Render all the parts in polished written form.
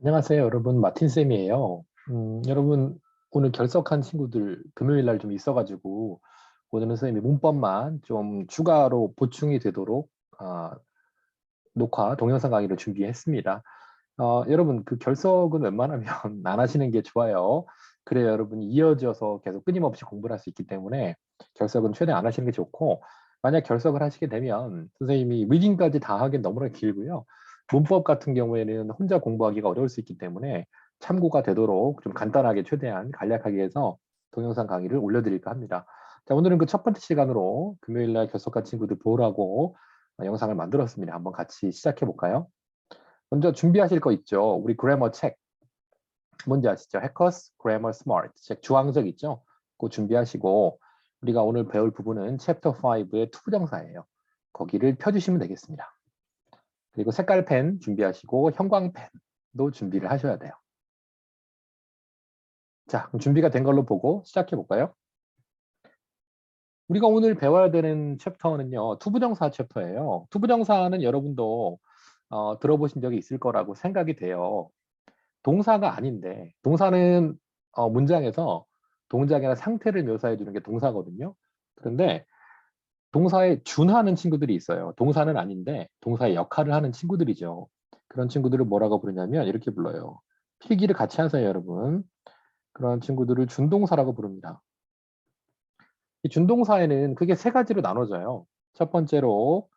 안녕하세요, 여러분. 마틴쌤이에요. 여러분, 오늘 결석한 친구들 금요일 날 좀 있어가지고, 오늘은 선생님이 문법만 좀 추가로 보충이 되도록 녹화, 동영상 강의를 준비했습니다. 여러분, 그 결석은 웬만하면 안 하시는 게 좋아요. 그래야 여러분이 이어져서 계속 끊임없이 공부를 할 수 있기 때문에 결석은 최대한 안 하시는 게 좋고, 만약 결석을 하시게 되면 선생님이 리딩까지 다 하기엔 너무나 길고요. 문법 같은 경우에는 혼자 공부하기가 어려울 수 있기 때문에 참고가 되도록 좀 간단하게 최대한 간략하게 해서 동영상 강의를 올려드릴까 합니다. 자, 오늘은 그 첫 번째 시간으로 금요일날 결석한 친구들 보라고 영상을 만들었습니다. 한번 같이 시작해 볼까요? 먼저 준비하실 거 있죠. 우리 그래머 책. 뭔지 아시죠? 해커스 그래머 스마트 책 주황색 있죠? 그거 준비하시고 우리가 오늘 배울 부분은 챕터 5의 투부정사예요. 거기를 펴주시면 되겠습니다. 그리고 색깔 펜 준비하시고 형광펜도 준비를 하셔야 돼요. 자, 그럼 준비가 된 걸로 보고 시작해 볼까요? 우리가 오늘 배워야 되는 챕터는요. 투부정사 챕터예요. 투부정사는 여러분도 들어보신 적이 있을 거라고 생각이 돼요. 동사가 아닌데 동사는 문장에서 동작이나 상태를 묘사해 주는 게 동사거든요. 그런데 동사에 준하는 친구들이 있어요. 동사는 아닌데 동사의 역할을 하는 친구들이죠. 그런 친구들을 뭐라고 부르냐면 이렇게 불러요. 필기를 같이 하세요, 여러분. 그런 친구들을 준동사라고 부릅니다. 이 준동사에는 크게 세 가지로 나눠져요. 첫 번째로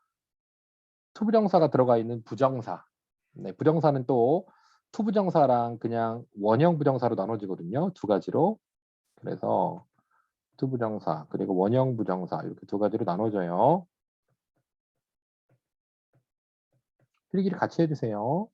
투부정사가 들어가 있는 부정사. 네, 부정사는 또 투부정사랑 그냥 원형 부정사로 나눠지거든요. 두 가지로. 그래서 투부정사 그리고 원형 부정사 이렇게 두 가지로 나눠져요. 필기를 같이 해주세요.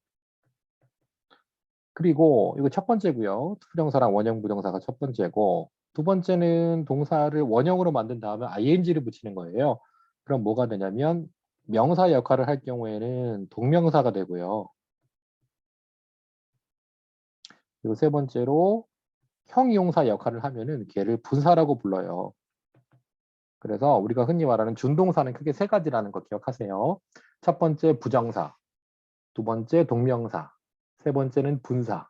그리고 이거 첫 번째고요. 투부정사랑 원형 부정사가 첫 번째고 두 번째는 동사를 원형으로 만든 다음에 ing를 붙이는 거예요. 그럼 뭐가 되냐면 명사 역할을 할 경우에는 동명사가 되고요. 그리고 세 번째로 형이용사 역할을 하면은 걔를 분사라고 불러요. 그래서 우리가 흔히 말하는 준동사는 크게 세 가지라는 거 기억하세요. 첫 번째 부정사, 두 번째 동명사, 세 번째는 분사.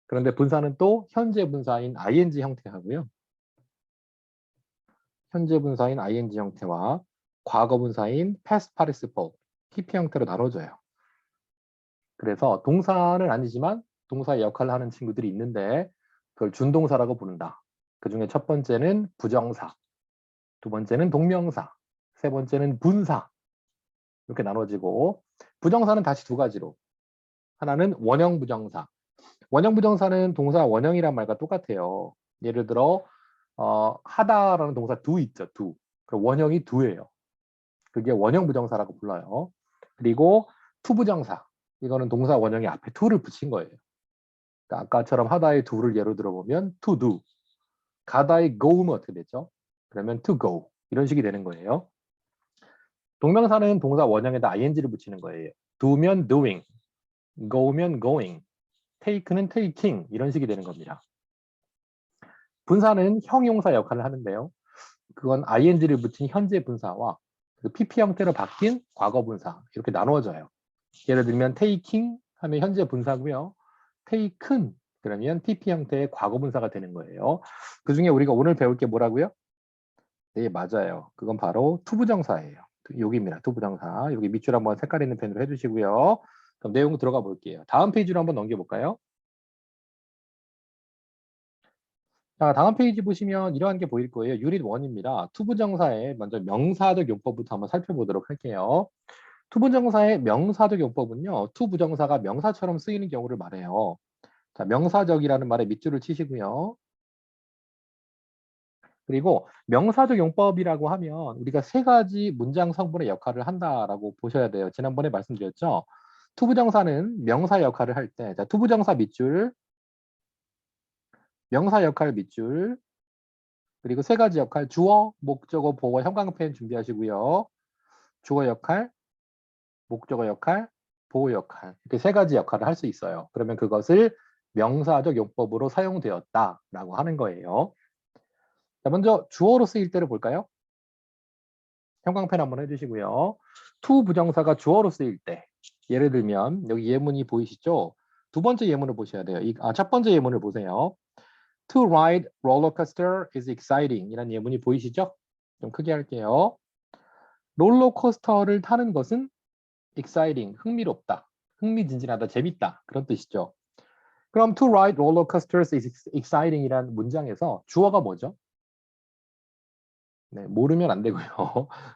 그런데 분사는 또 현재 분사인 ing 형태하고요. 현재 분사인 ing 형태와 과거 분사인 past participle, pp 형태로 나눠져요. 그래서 동사는 아니지만 동사의 역할을 하는 친구들이 있는데 그걸 준동사라고 부른다. 그 중에 첫 번째는 부정사, 두 번째는 동명사, 세 번째는 분사. 이렇게 나눠지고 부정사는 다시 두 가지로. 하나는 원형 부정사. 원형 부정사는 동사 원형이란 말과 똑같아요. 예를 들어 하다라는 동사 do 있죠. do. 그럼 원형이 do예요. 그게 원형 부정사라고 불러요. 그리고 투부정사. 이거는 동사 원형이 앞에 to를 붙인 거예요. 그러니까 아까처럼 하다의 do를 예로 들어보면 to do. 가다의 go면 어떻게 되죠? 그러면 to go. 이런 식이 되는 거예요. 동명사는 동사 원형에다 ing를 붙이는 거예요. do면 doing, go면 going, take는 taking 이런 식이 되는 겁니다. 분사는 형용사 역할을 하는데요. 그건 ing를 붙인 현재 분사와 그 pp 형태로 바뀐 과거 분사 이렇게 나누어져요. 예를 들면 taking 하면 현재 분사고요. taken 그러면 pp 형태의 과거 분사가 되는 거예요. 그중에 우리가 오늘 배울 게 뭐라고요? 네, 맞아요. 그건 바로 투부정사예요. 여기입니다. 투부정사. 여기 밑줄 한번 색깔 있는 펜으로 해주시고요. 그럼 내용 들어가 볼게요. 다음 페이지로 한번 넘겨볼까요? 자, 다음 페이지 보시면 이러한 게 보일 거예요. 유닛 1입니다. 투부정사의 먼저 명사적 용법부터 한번 살펴보도록 할게요. 투부정사의 명사적 용법은요. 투부정사가 명사처럼 쓰이는 경우를 말해요. 자, 명사적이라는 말에 밑줄을 치시고요. 그리고 명사적 용법이라고 하면 우리가 세 가지 문장 성분의 역할을 한다라고 보셔야 돼요. 지난번에 말씀드렸죠. 투부정사는 명사 역할을 할 때, 자, 투부정사 밑줄, 명사 역할 밑줄, 그리고 세 가지 역할, 주어, 목적어, 보어, 형광펜 준비하시고요. 주어 역할, 목적어 역할, 보호 역할, 이렇게 세 가지 역할을 할 수 있어요. 그러면 그것을 명사적 용법으로 사용되었다라고 하는 거예요. 자, 먼저 주어로 쓰일 때를 볼까요? 형광펜 한번 해주시고요. 투 부정사가 주어로 쓰일 때, 예를 들면 여기 예문이 보이시죠? 두 번째 예문을 보셔야 돼요. 첫 번째 예문을 보세요. To ride roller coaster is exciting 이라는 예문이 보이시죠? 좀 크게 할게요. 롤러코스터를 타는 것은 exciting, 흥미롭다, 흥미진진하다, 재밌다 그런 뜻이죠. 그럼 to ride roller coasters is exciting 이라는 문장에서 주어가 뭐죠? 네, 모르면 안 되고요.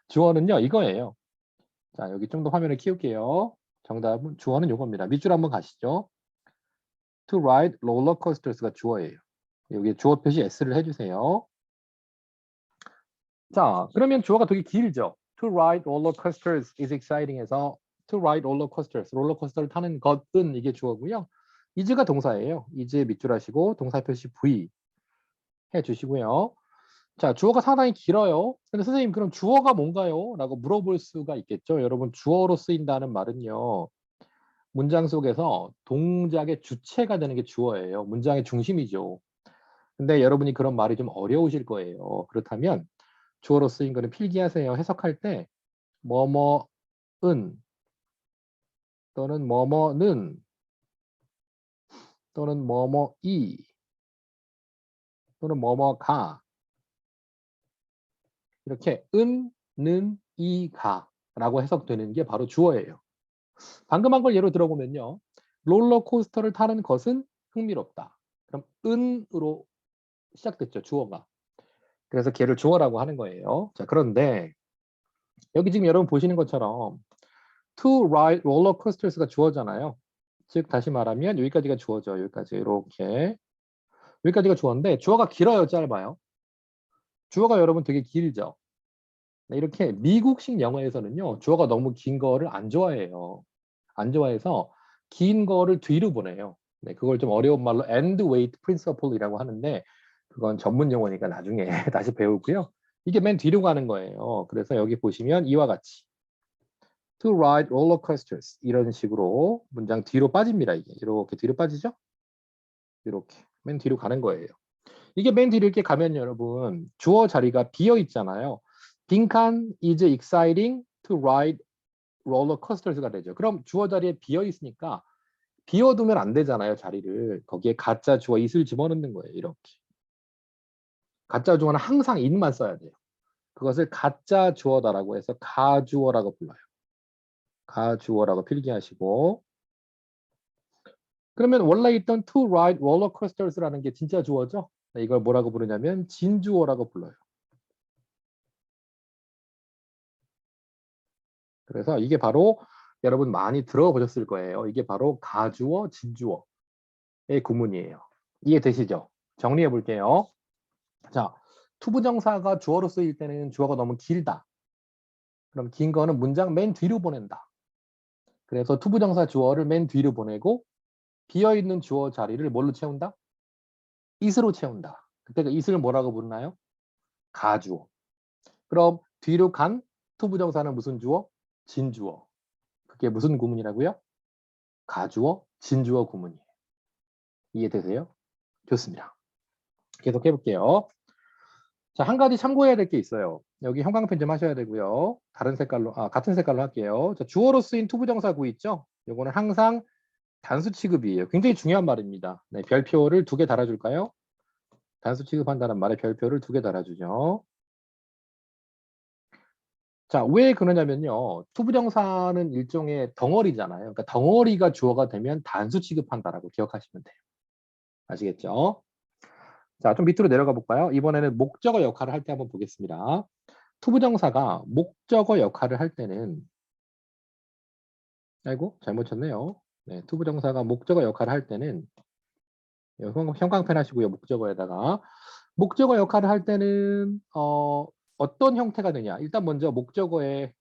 주어는요 이거예요. 자, 여기 좀 더 화면을 키울게요. 정답은 주어는 이겁니다. 밑줄 한번 가시죠. To ride roller coasters가 주어예요. 여기 주어 표시 S를 해주세요. 자, 그러면 주어가 되게 길죠. To ride roller coasters is exciting에서 to ride roller coasters, 롤러코스터를 타는 것은 이게 주어고요. is가 동사예요. is에 밑줄 하시고 동사 표시 V 해주시고요. 자, 주어가 상당히 길어요. 근데 선생님 그럼 주어가 뭔가요? 라고 물어볼 수가 있겠죠. 여러분 주어로 쓰인다는 말은요. 문장 속에서 동작의 주체가 되는 게 주어예요. 문장의 중심이죠. 근데 여러분이 그런 말이 좀 어려우실 거예요. 그렇다면 주어로 쓰인 거는 필기하세요. 해석할 때 뭐뭐은 또는 뭐뭐는 또는 뭐뭐이 또는 뭐뭐가 이렇게 은, 는, 이, 가 라고 해석되는 게 바로 주어예요. 방금 한 걸 예로 들어보면요. 롤러코스터를 타는 것은 흥미롭다. 그럼 은으로 시작됐죠. 주어가. 그래서 걔를 주어라고 하는 거예요. 자, 그런데 여기 지금 여러분 보시는 것처럼 to ride roller coasters가 주어잖아요. 즉 다시 말하면 여기까지가 주어죠. 여기까지 이렇게 여기까지가 주어인데 주어가 길어요, 짧아요? 주어가 여러분 되게 길죠. 네, 이렇게 미국식 영어에서는요. 주어가 너무 긴 거를 안 좋아해요. 안 좋아해서 긴 거를 뒤로 보내요. 네, 그걸 좀 어려운 말로 end wait principle이라고 하는데 그건 전문 용어니까 나중에 다시 배우고요. 이게 맨 뒤로 가는 거예요. 그래서 여기 보시면 이와 같이 to ride roller coasters 이런 식으로 문장 뒤로 빠집니다. 이게 이렇게 뒤로 빠지죠? 이렇게 맨 뒤로 가는 거예요. 이게 맨 뒤로 이렇게 가면 여러분 주어 자리가 비어 있잖아요. 빈칸 is exciting to ride roller coasters가 되죠. 그럼 주어 자리에 비어 있으니까 비워두면 안 되잖아요. 자리를. 거기에 가짜 주어 is를 집어넣는 거예요. 이렇게. 가짜 주어는 항상 in만 써야 돼요. 그것을 가짜 주어다라고 해서 가주어라고 불러요. 가주어라고 필기하시고 그러면 원래 있던 to ride roller coasters라는 게 진짜 주어죠? 이걸 뭐라고 부르냐면 진주어라고 불러요. 그래서 이게 바로 여러분 많이 들어보셨을 거예요. 이게 바로 가주어, 진주어의 구문이에요. 이해되시죠? 정리해 볼게요. 자, 투부정사가 주어로 쓰일 때는 주어가 너무 길다. 그럼 긴 거는 문장 맨 뒤로 보낸다. 그래서 투부정사 주어를 맨 뒤로 보내고 비어있는 주어 자리를 뭘로 채운다? is로 채운다. 그때 그 is를 뭐라고 부르나요? 가주어. 그럼 뒤로 간 투부정사는 무슨 주어? 진주어. 그게 무슨 구문이라고요? 가주어, 진주어 구문이에요. 이해되세요? 좋습니다. 계속 해볼게요. 자, 한 가지 참고해야 될 게 있어요. 여기 형광펜 좀 하셔야 되고요. 다른 색깔로, 같은 색깔로 할게요. 자, 주어로 쓰인 투부정사구 있죠? 요거는 항상 단수 취급이에요. 굉장히 중요한 말입니다. 네, 별표를 2개 달아줄까요? 단수 취급한다는 말에 별표를 2개 달아주죠. 자, 왜 그러냐면요. 투부정사는 일종의 덩어리잖아요. 그러니까 덩어리가 주어가 되면 단수 취급한다라고 기억하시면 돼요. 아시겠죠? 자, 좀 밑으로 내려가 볼까요? 이번에는 목적어 역할을 할 때 한번 보겠습니다. 투부정사가 목적어 역할을 할 때는 아이고 잘못 쳤네요. 네, 투부정사가 목적어 역할을 할 때는 형광펜 하시고요. 목적어에다가 목적어 역할을 할 때는 어떤 형태가 되냐? 일단 먼저 목적어에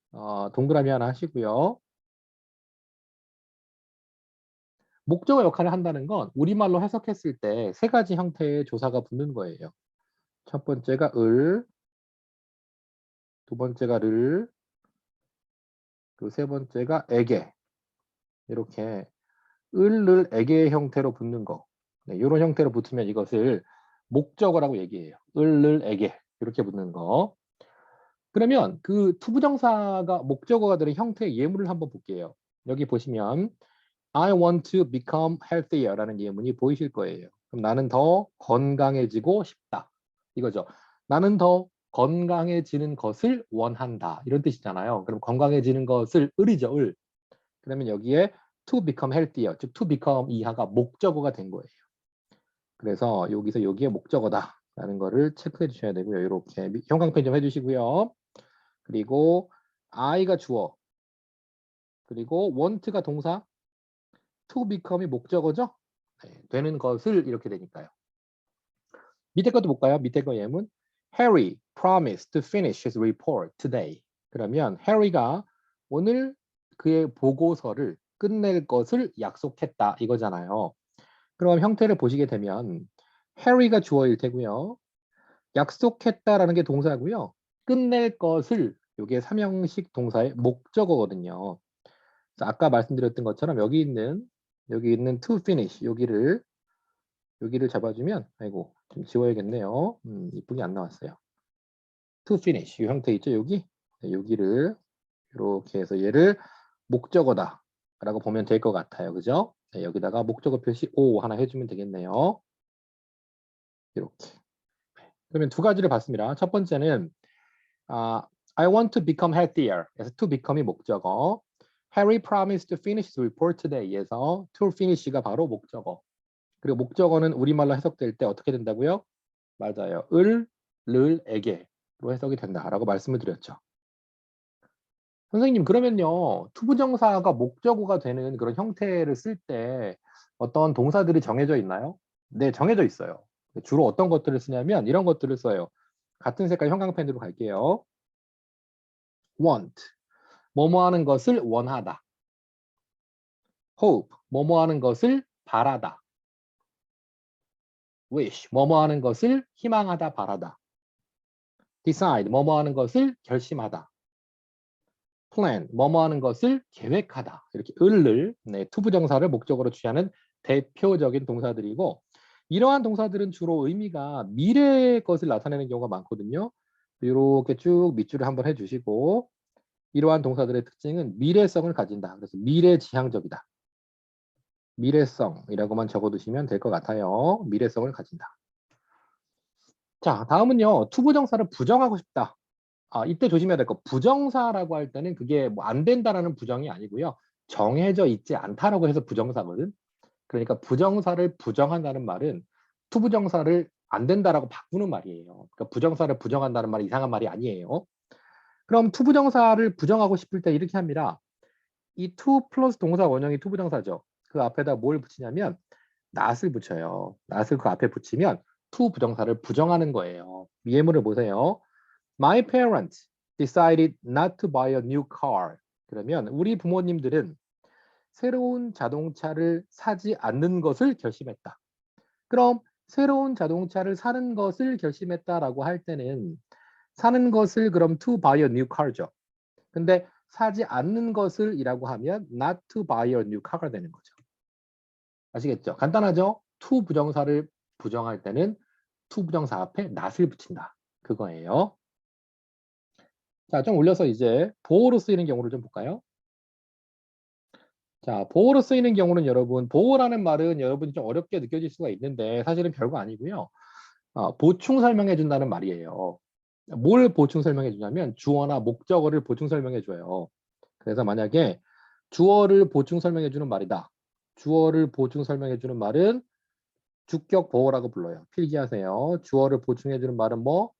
동그라미 하나 하시고요. 목적어 역할을 한다는 건 우리말로 해석했을 때 3가지 형태의 조사가 붙는 거예요. 첫 번째가 을, 두 번째가 를, 그리고 세 번째가 에게. 이렇게 을, 을, 에게의 형태로 붙는 거. 네, 이런 형태로 붙으면 이것을 목적어라고 얘기해요. 을, 을, 에게. 이렇게 붙는 거. 그러면 그 투부정사가 목적어가 되는 형태의 예문을 한번 볼게요. 여기 보시면 I want to become healthier 라는 예문이 보이실 거예요. 그럼 나는 더 건강해지고 싶다. 이거죠. 나는 더 건강해지는 것을 원한다. 이런 뜻이잖아요. 그럼 건강해지는 것을 을이죠, 을. 그러면 여기에 to become healthier, 즉 to become 이하가 목적어가 된 거예요. 그래서 여기서 여기에 목적어다 라는 거를 체크해 주셔야 되고요. 이렇게 형광펜 좀 해주시고요. 그리고 I가 주어, 그리고 want가 동사, to become이 목적어죠. 네, 되는 것을 이렇게 되니까요. 밑에 것도 볼까요? 밑에 거 예문. Harry promised to finish his report today. 그러면 해리가 오늘 그의 보고서를 끝낼 것을 약속했다 이거잖아요. 그럼 형태를 보시게 되면 해리가 주어일 테고요. 약속했다라는 게 동사고요. 끝낼 것을 이게 삼형식 동사의 목적어거든요. 아까 말씀드렸던 것처럼 여기 있는 to finish 여기를 잡아주면 아이고 좀 지워야겠네요. 이쁘게 안 나왔어요. to finish 이 형태 있죠 여기 네, 여기를 이렇게 해서 얘를 목적어다라고 보면 될 것 같아요. 그죠? 네, 여기다가 목적어 표시 O 하나 해주면 되겠네요. 이렇게. 그러면 두 가지를 봤습니다. 첫 번째는 I want to become healthier. 그래서 to become이 목적어. Harry promised to finish the report today에서 to finish가 바로 목적어. 그리고 목적어는 우리말로 해석될 때 어떻게 된다고요? 맞아요. 에게로 해석이 된다라고 말씀을 드렸죠. 선생님 그러면요. 투부정사가 목적어가 되는 그런 형태를 쓸 때 어떤 동사들이 정해져 있나요? 네, 정해져 있어요. 주로 어떤 것들을 쓰냐면 이런 것들을 써요. 같은 색깔 형광펜으로 갈게요. want, 뭐뭐 하는 것을 원하다. hope, 뭐뭐 하는 것을 바라다. wish, 뭐뭐 하는 것을 희망하다, 바라다. decide, 뭐뭐 하는 것을 결심하다. plan, 뭐뭐 하는 것을 계획하다. 이렇게 을을 네, 투부정사를 목적으로 취하는 대표적인 동사들이고 이러한 동사들은 주로 의미가 미래의 것을 나타내는 경우가 많거든요. 이렇게 쭉 밑줄을 한번 해주시고 이러한 동사들의 특징은 미래성을 가진다. 그래서 미래지향적이다. 미래성이라고만 적어두시면 될 것 같아요. 미래성을 가진다. 자, 다음은요. 투부정사를 부정하고 싶다. 이때 조심해야 될 거. 부정사라고 할 때는 그게 뭐 안 된다라는 부정이 아니고요. 정해져 있지 않다라고 해서 부정사거든. 그러니까 부정사를 부정한다는 말은 투부정사를 안 된다라고 바꾸는 말이에요. 그러니까 부정사를 부정한다는 말은 이상한 말이 아니에요. 그럼 투부정사를 부정하고 싶을 때 이렇게 합니다. 이 to 플러스 동사 원형이 투부정사죠. 그 앞에다 뭘 붙이냐면 not을 붙여요. not을 그 앞에 붙이면 to 부정사를 부정하는 거예요. 예문을 보세요. My parents decided not to buy a new car. 그러면 우리 부모님들은 새로운 자동차를 사지 않는 것을 결심했다. 그럼 새로운 자동차를 사는 것을 결심했다라고 할 때는 사는 것을 그럼 to buy a new car죠. 근데 사지 않는 것을 이라고 하면 not to buy a new car가 되는 거죠. 아시겠죠? 간단하죠? to 부정사를 부정할 때는 to 부정사 앞에 not을 붙인다. 그거예요. 자, 좀 올려서 이제 보호로 쓰이는 경우를 좀 볼까요? 자, 보호로 쓰이는 경우는 여러분, 보호라는 말은 여러분이 좀 어렵게 느껴질 수가 있는데 사실은 별거 아니고요. 보충 설명해 준다는 말이에요. 뭘 보충 설명해 주냐면 주어나 목적어를 보충 설명해 줘요. 그래서 만약에 주어를 보충 설명해 주는 말이다. 주어를 보충 설명해 주는 말은 주격 보어라고 불러요. 필기하세요. 주어를 보충해 주는 말은 뭐?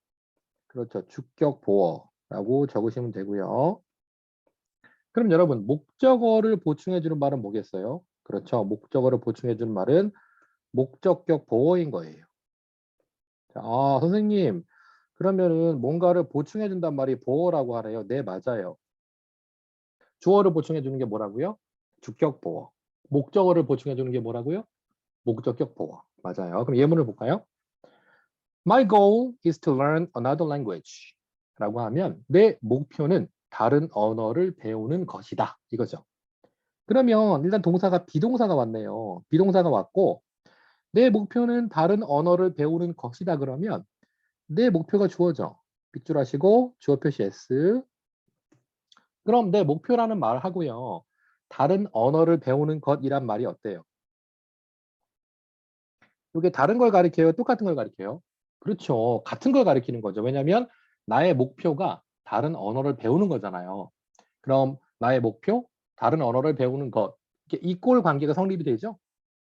그렇죠. 주격 보어라고 적으시면 되고요. 그럼 여러분 목적어를 보충해 주는 말은 뭐겠어요? 그렇죠. 목적어를 보충해 주는 말은 목적격 보어인 거예요. 자, 선생님 그러면은 뭔가를 보충해 준단 말이 보어라고 하네요. 네, 맞아요. 주어를 보충해 주는 게 뭐라고요? 주격 보어. 목적어를 보충해 주는 게 뭐라고요? 목적격 보어. 맞아요. 그럼 예문을 볼까요? My goal is to learn another language. 라고 하면 내 목표는 다른 언어를 배우는 것이다. 이거죠. 그러면 일단 동사가 비동사가 왔네요. 비동사가 왔고 내 목표는 다른 언어를 배우는 것이다 그러면 내 목표가 주어져. 빗줄 하시고 주어 표시 S. 그럼 내 목표라는 말을 하고요. 다른 언어를 배우는 것이란 말이 어때요? 이게 다른 걸 가리켜요? 똑같은 걸 가리켜요? 그렇죠. 같은 걸 가리키는 거죠. 왜냐하면 나의 목표가 다른 언어를 배우는 거잖아요. 그럼 나의 목표, 다른 언어를 배우는 것. 이렇게 이꼴 관계가 성립이 되죠.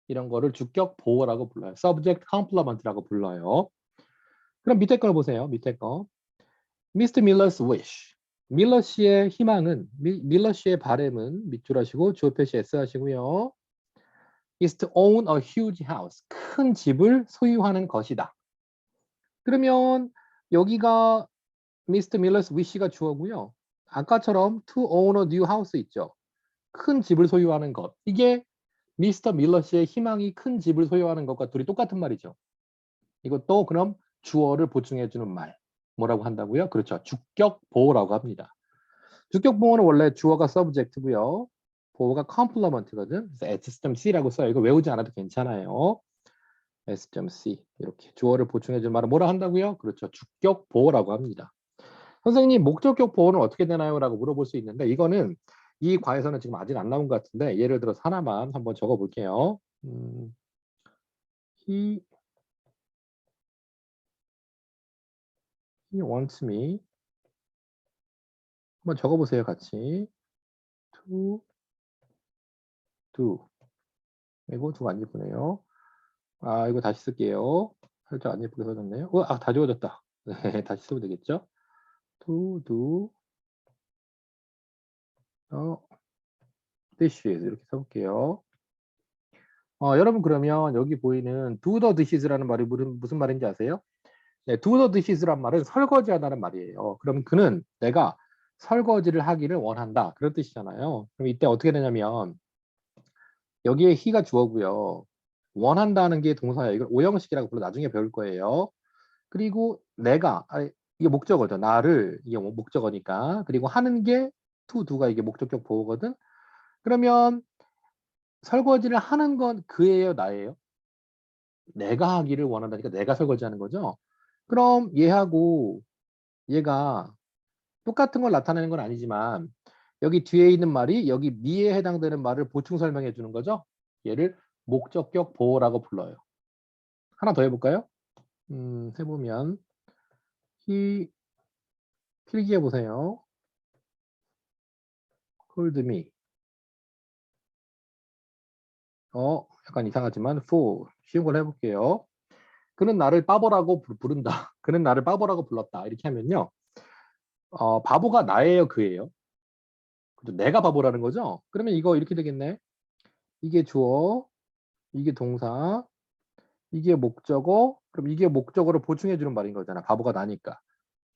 이런 거를 주격 보호라고 불러요. subject complement라고 불러요. 그럼 밑에 걸 보세요. 밑에 거. Mr. Miller's wish. 밀러 씨의 희망은, 밀러 씨의 바램은 밑줄 하시고 주어 표시 S 하시고요. is to own a huge house. 큰 집을 소유하는 것이다. 그러면 여기가 Mr. Miller's wish가 주어고요. 아까처럼 to own a new house 있죠. 큰 집을 소유하는 것. 이게 미스터 밀러 씨의 희망이 큰 집을 소유하는 것과 둘이 똑같은 말이죠. 이것도 그럼 주어를 보충해주는 말. 뭐라고 한다고요? 그렇죠. 주격 보호라고 합니다. 주격 보호는 원래 주어가 subject고요. 보호가 complement거든. 그래서 S.C라고 써요. 이거 외우지 않아도 괜찮아요. S.C 이렇게 주어를 보충해주는 말은 뭐라 한다고요? 그렇죠. 주격 보호라고 합니다. 선생님 목적격 보호는 어떻게 되나요? 라고 물어볼 수 있는데 이거는 이 과에서는 지금 아직 안 나온 것 같은데 예를 들어서 하나만 한번 적어 볼게요. He wants me 한번 적어 보세요. 같이 to do 이거 좀 안 예쁘네요. 아 이거 다시 쓸게요. 살짝 안 예쁘게 써졌네요. 다 지워졌다. 네, 다시 쓰면 되겠죠? to do dishes 이렇게 써볼게요. 여러분 그러면 여기 보이는 do the dishes라는 말이 무슨 말인지 아세요? 네, do the dishes란 말은 설거지하다는 말이에요. 그럼 그는 내가 설거지를 하기를 원한다. 그런 뜻이잖아요. 그럼 이때 어떻게 되냐면 여기에 he가 주어고요. 원한다는 게 동사예요. 이걸 오형식이라고 불러 나중에 배울 거예요. 그리고 내가 이게 목적어죠. 나를 이게 목적어니까. 그리고 하는 게 to do가 이게 목적격 보호거든. 그러면 설거지를 하는 건 그예요, 나예요? 내가 하기를 원한다니까 내가 설거지하는 거죠. 그럼 얘하고 얘가 똑같은 걸 나타내는 건 아니지만 여기 뒤에 있는 말이 여기 미에 해당되는 말을 보충 설명해 주는 거죠. 얘를 목적격 보호라고 불러요. 하나 더 해볼까요? 해보면 he 필기해 보세요. told me 약간 이상하지만 fool 쉬운 걸 해볼게요. 그는 나를 바보라고 부른다. 그는 나를 바보라고 불렀다. 이렇게 하면요. 바보가 나예요, 그예요? 그죠? 내가 바보라는 거죠? 그러면 이거 이렇게 되겠네. 이게 주어, 이게 동사, 이게 목적어, 그럼 이게 목적어를 보충해 주는 말인 거잖아. 바보가 나니까.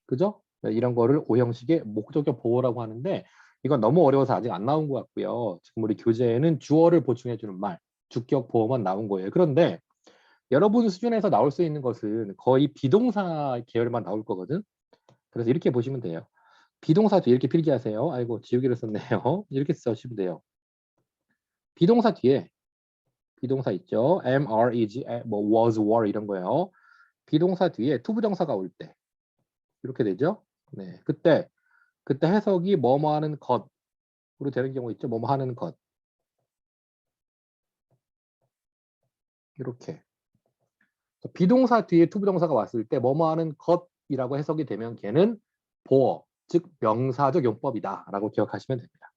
그죠? 네, 이런 거를 오형식의 목적격 보호라고 하는데 이건 너무 어려워서 아직 안 나온 것 같고요. 지금 우리 교재에는 주어를 보충해 주는 말, 주격 보호만 나온 거예요. 그런데 여러분 수준에서 나올 수 있는 것은 거의 비동사 계열만 나올 거거든. 그래서 이렇게 보시면 돼요. 비동사 뒤에 이렇게 필기하세요. 아이고 지우개를 썼네요. 이렇게 쓰시면 돼요. 비동사 뒤에 비동사 있죠. am, are, is, 뭐 was, were 이런 거예요. 비동사 뒤에 투부정사가 올 때 이렇게 되죠. 네, 그때 해석이 뭐뭐 하는 것으로 되는 경우 있죠. 뭐뭐 하는 것 이렇게 비동사 뒤에 투부정사가 왔을 때 뭐뭐 하는 것이라고 해석이 되면 걔는 보어 즉 명사적 용법이다라고 기억하시면 됩니다.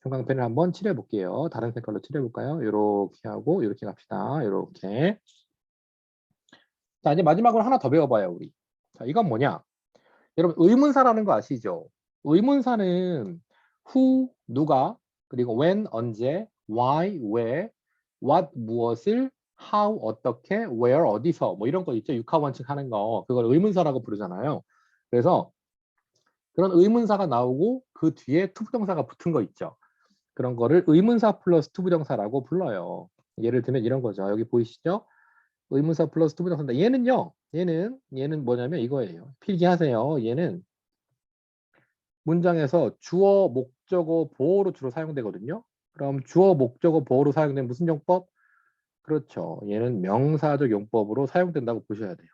형광펜을 한번 칠해 볼게요. 다른 색깔로 칠해 볼까요? 이렇게 하고 이렇게 갑시다. 이렇게. 자, 이제 마지막으로 하나 더 배워봐요, 우리. 자, 이건 뭐냐? 여러분, 의문사라는 거 아시죠? 의문사는 who, 누가, 그리고 when, 언제, why, 왜, what, 무엇을, how, 어떻게, where, 어디서, 뭐 이런 거 있죠? 육하원칙 하는 거. 그걸 의문사라고 부르잖아요. 그래서 그런 의문사가 나오고 그 뒤에 투부정사가 붙은 거 있죠? 그런 거를 의문사 플러스 투부정사라고 불러요. 예를 들면 이런 거죠. 여기 보이시죠? 의문사 플러스 투부정사인데 얘는요. 얘는 뭐냐면 이거예요. 필기하세요. 얘는 문장에서 주어, 목적어, 보어로 주로 사용되거든요. 그럼 주어, 목적어, 보어로 사용된 무슨 용법? 그렇죠. 얘는 명사적 용법으로 사용된다고 보셔야 돼요.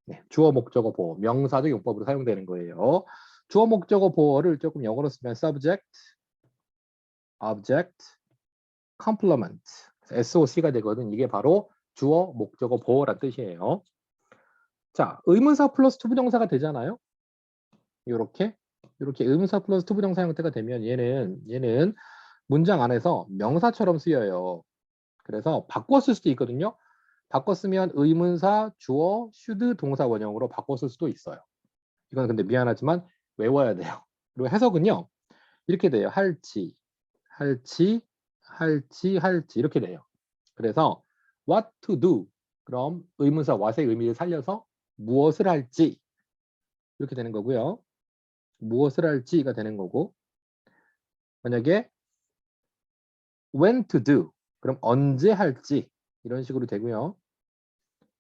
네, 주어, 목적어, 보어, 명사적 용법으로 사용되는 거예요. 주어, 목적어, 보어를 조금 영어로 쓰면 subject, object, complement. SOC가 되거든. 이게 바로 주어, 목적어, 보어란 뜻이에요. 자, 의문사 플러스 투부정사가 되잖아요. 이렇게 의문사 플러스 투부정사 형태가 되면 얘는 문장 안에서 명사처럼 쓰여요. 그래서 바꿨을 수도 있거든요. 바꿨으면 의문사, 주어, should 동사 원형으로 바꿨을 수도 있어요. 이건 근데 미안하지만 외워야 돼요. 그리고 해석은요. 이렇게 돼요. 할지 이렇게 돼요. 그래서 what to do. 그럼 의문사 what의 의미를 살려서 무엇을 할지 이렇게 되는 거고요. 무엇을 할지가 되는 거고, 만약에 when to do. 그럼 언제 할지 이런 식으로 되고요.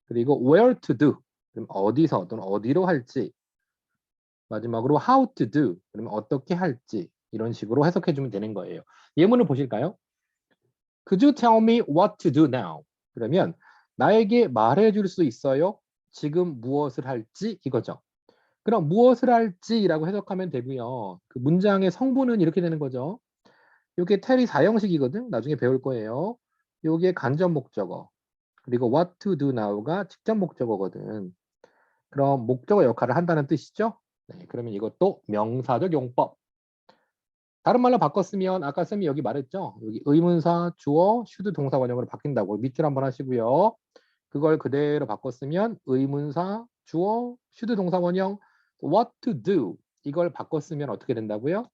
그리고 where to do. 그럼 어디서 또는 어디로 할지. 마지막으로 how to do. 그러면 어떻게 할지 이런 식으로 해석해 주면 되는 거예요. 예문을 보실까요? Could you tell me what to do now? 그러면 나에게 말해 줄 수 있어요? 지금 무엇을 할지 이거죠. 그럼 무엇을 할지라고 해석하면 되고요. 그 문장의 성분은 이렇게 되는 거죠. 이게 텔이 4형식이거든. 나중에 배울 거예요. 이게 간접 목적어. 그리고 what to do now가 직접 목적어거든. 그럼 목적어 역할을 한다는 뜻이죠. 네, 그러면 이것도 명사적 용법. 다른 말로 바꿨으면 아까 쌤이 여기 말했죠. 여기 의문사, 주어, should 동사 원형으로 바뀐다고 밑줄 한번 하시고요. 그걸 그대로 바꿨으면 의문사, 주어, should 동사 원형, what to do 이걸 바꿨으면 어떻게 된다고요?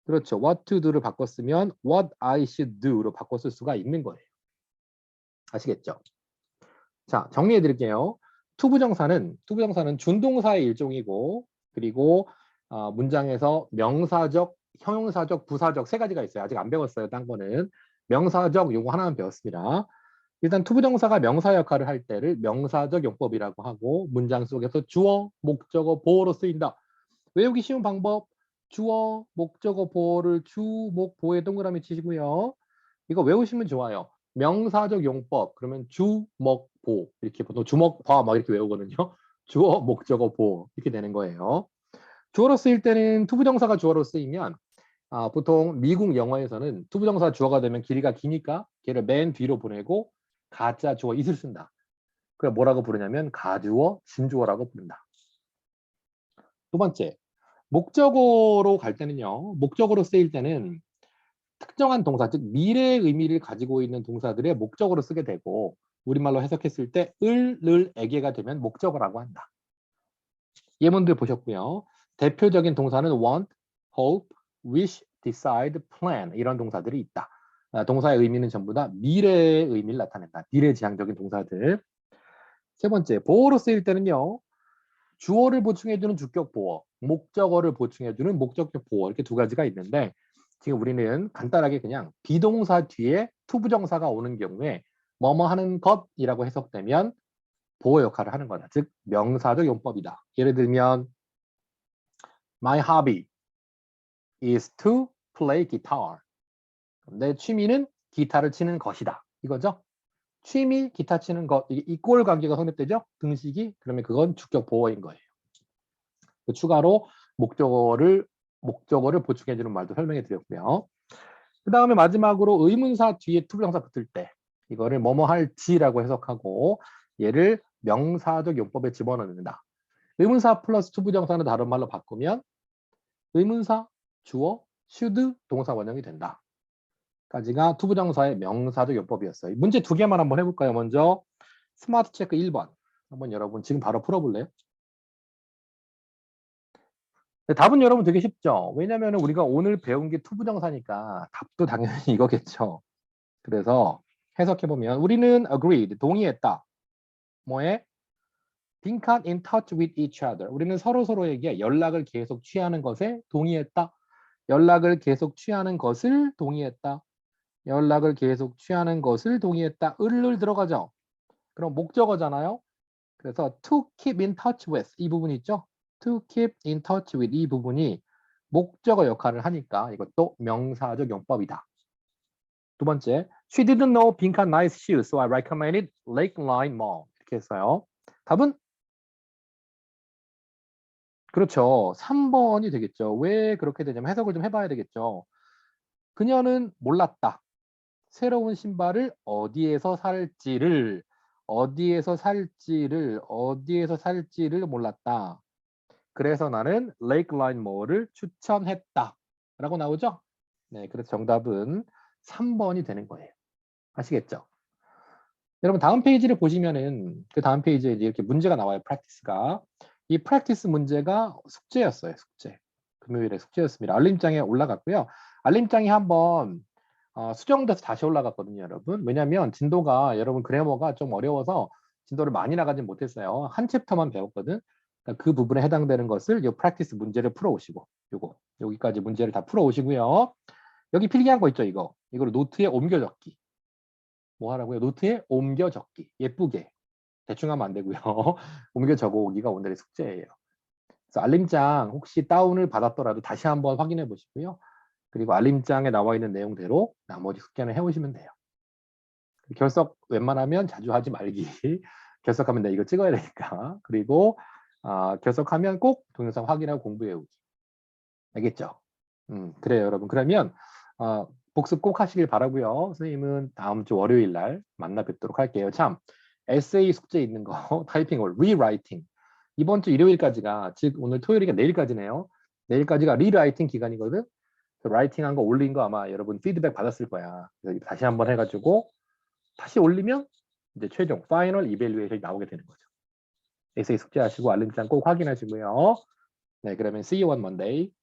그렇죠. what to do를 바꿨으면 what I should do로 바꿨을 수가 있는 거예요. 아시겠죠? 자, 정리해 드릴게요. 투부정사는 준동사의 일종이고, 그리고 문장에서 명사적, 형용사적, 부사적 세 가지가 있어요. 아직 안 배웠어요. 딴 거는. 명사적 요거 하나만 배웠습니다. 일단 투부정사가 명사 역할을 할 때를 명사적 용법이라고 하고, 문장 속에서 주어, 목적어, 보어로 쓰인다. 외우기 쉬운 방법, 주어, 목적어, 보어를 주, 목, 보에 동그라미 치시고요. 이거 외우시면 좋아요. 명사적 용법, 그러면 주, 목, 보. 이렇게 보통 주목, 봐, 막 이렇게 외우거든요. 주어, 목적어, 보. 이렇게 되는 거예요. 주어로 쓰일 때는 투부정사가 주어로 쓰이면 보통 미국 영어에서는 투부정사 주어가 되면 길이가 기니까 걔를 맨 뒤로 보내고 가짜 주어 it을 쓴다. 그래 뭐라고 부르냐면 가주어, 진주어라고 부른다. 두 번째, 목적어로 갈 때는요. 목적어로 쓰일 때는 특정한 동사, 즉 미래의 의미를 가지고 있는 동사들의 목적어로 쓰게 되고 우리말로 해석했을 때 을, 늘, 에게가 되면 목적어라고 한다. 예문들 보셨고요. 대표적인 동사는 want, hope, wish, decide, plan 이런 동사들이 있다. 동사의 의미는 전부 다 미래의 의미를 나타낸다. 미래지향적인 동사들. 세 번째, 보어로 쓰일 때는요. 주어를 보충해주는 주격 보어, 목적어를 보충해주는 목적격 보어 이렇게 두 가지가 있는데 지금 우리는 간단하게 그냥 비동사 뒤에 투부정사가 오는 경우에 뭐뭐 하는 것이라고 해석되면 보호 역할을 하는 거다. 즉 명사적 용법이다. 예를 들면 My hobby is to play guitar. 내 취미는 기타를 치는 것이다. 이거죠. 취미, 기타 치는 것, 이게 이꼴 관계가 성립되죠. 등식이. 그러면 그건 주격 보어인 거예요. 그 추가로 목적어를 보충해주는 말도 설명해 드렸고요. 그 다음에 마지막으로 의문사 뒤에 투부정사 붙을 때 이거를 뭐뭐 할지라고 해석하고 얘를 명사적 용법에 집어넣는다. 의문사 플러스 투부정사는 다른 말로 바꾸면 의문사, 주어, should 동사 원형이 된다. 까지가 투부정사의 명사적 용법이었어요. 문제 두 개만 한번 해볼까요? 먼저 스마트 체크 1번. 한번 여러분 지금 바로 풀어볼래요? 답은 여러분 되게 쉽죠. 왜냐하면 우리가 오늘 배운 게 투부정사니까 답도 당연히 이거겠죠. 그래서 해석해보면 우리는 agreed, 동의했다. 뭐에? 빈칸 in touch with each other. 우리는 서로에게 연락을 계속 취하는 것에 동의했다. 연락을 계속 취하는 것을 동의했다. 연락을 계속 취하는 것을 동의했다. 을을 들어가죠. 그럼 목적어잖아요. 그래서 to keep in touch with 이 부분 있죠. to keep in touch with 이 부분이 목적어 역할을 하니까 이것도 명사적 용법이다. 두 번째, she didn't know 빈칸 nice shoes, so I recommended Lakeline Mall. 이렇게 했어요. 답은 그렇죠. 3번이 되겠죠. 왜 그렇게 되냐면 해석을 좀 해봐야 되겠죠. 그녀는 몰랐다. 새로운 신발을 어디에서 살지를 몰랐다. 그래서 나는 레이크라인 몰을 추천했다. 라고 나오죠? 네, 그래서 정답은 3번이 되는 거예요. 아시겠죠? 여러분 다음 페이지를 보시면은 그 다음 페이지에 이렇게 문제가 나와요. 프랙티스가. 이 프랙티스 문제가 숙제였어요. 숙제. 금요일에 숙제였습니다. 알림장에 올라갔고요. 알림장이 한번 수정돼서 다시 올라갔거든요, 여러분. 왜냐하면 진도가 여러분 그래머가 좀 어려워서 진도를 많이 나가진 못했어요. 한 챕터만 배웠거든. 그러니까 그 부분에 해당되는 것을 이 프랙티스 문제를 풀어오시고 요거 여기까지 문제를 다 풀어오시고요. 여기 필기한 거 있죠, 이거. 이거를 노트에 옮겨 적기. 뭐 하라고요? 노트에 옮겨 적기. 예쁘게. 대충 하면 안 되고요. 옮겨 적어 오기가 오늘의 숙제예요. 그래서 알림장 혹시 다운을 받았더라도 다시 한번 확인해 보시고요. 그리고 알림장에 나와 있는 내용대로 나머지 숙제는 해오시면 돼요. 결석 웬만하면 자주 하지 말기. 결석하면 내가 이거 찍어야 되니까. 그리고 결석하면 꼭 동영상 확인하고 공부해오기. 알겠죠? 그래요, 여러분. 그러면 복습 꼭 하시길 바라고요. 선생님은 다음 주 월요일 날 만나 뵙도록 할게요. 참, 에세이 숙제 있는 거, 타이핑을 리라이팅. 이번 주 일요일까지가, 즉 오늘 토요일이니까 내일까지네요. 내일까지가 리라이팅 기간이거든. 라이팅한 거 올린 거 아마 여러분 피드백 받았을 거야. 그래서 다시 한번 해가지고 다시 올리면 이제 최종 파이널 이벨루에이션이 나오게 되는 거죠. 에세이 숙제하시고 알림장 꼭 확인하시고요. 네, 그러면 see you on Monday.